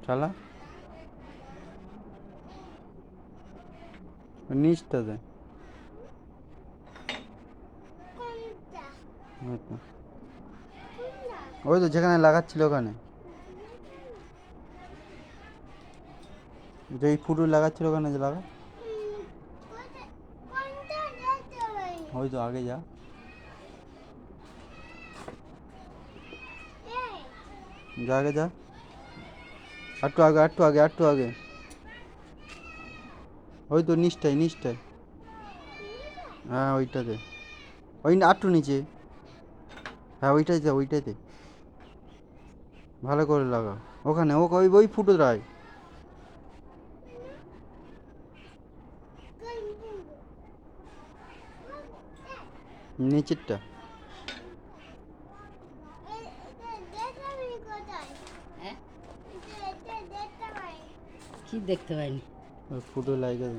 চালা নিচটাতে ওই তো যেখানে লাগাচ্ছিল ওখানে যে ফুটো লাগাচ্ছিল ওখানে যে লাগা ওই তো আগে যা যা আগে যা একটু আগে একটু আগে একটু আগে ওই তো নিচটায় হ্যাঁ ওইটাতে ওই একটু নিচে হ্যাঁ ওইটাইতে ভালো করে লাগা ওখানে ওই ওই ফুটোটায় নিচেরটা কি দেখতে পাইনি ওই ফুটো লাগে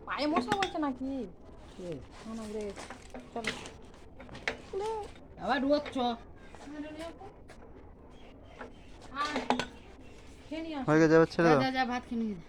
পায়ে মশা বলছে নাকি চলো আবার রুয়াচ্ছ হয়ে গেছে এবার ছেড়ে দাও যা ভাত খেয়ে নিয়ে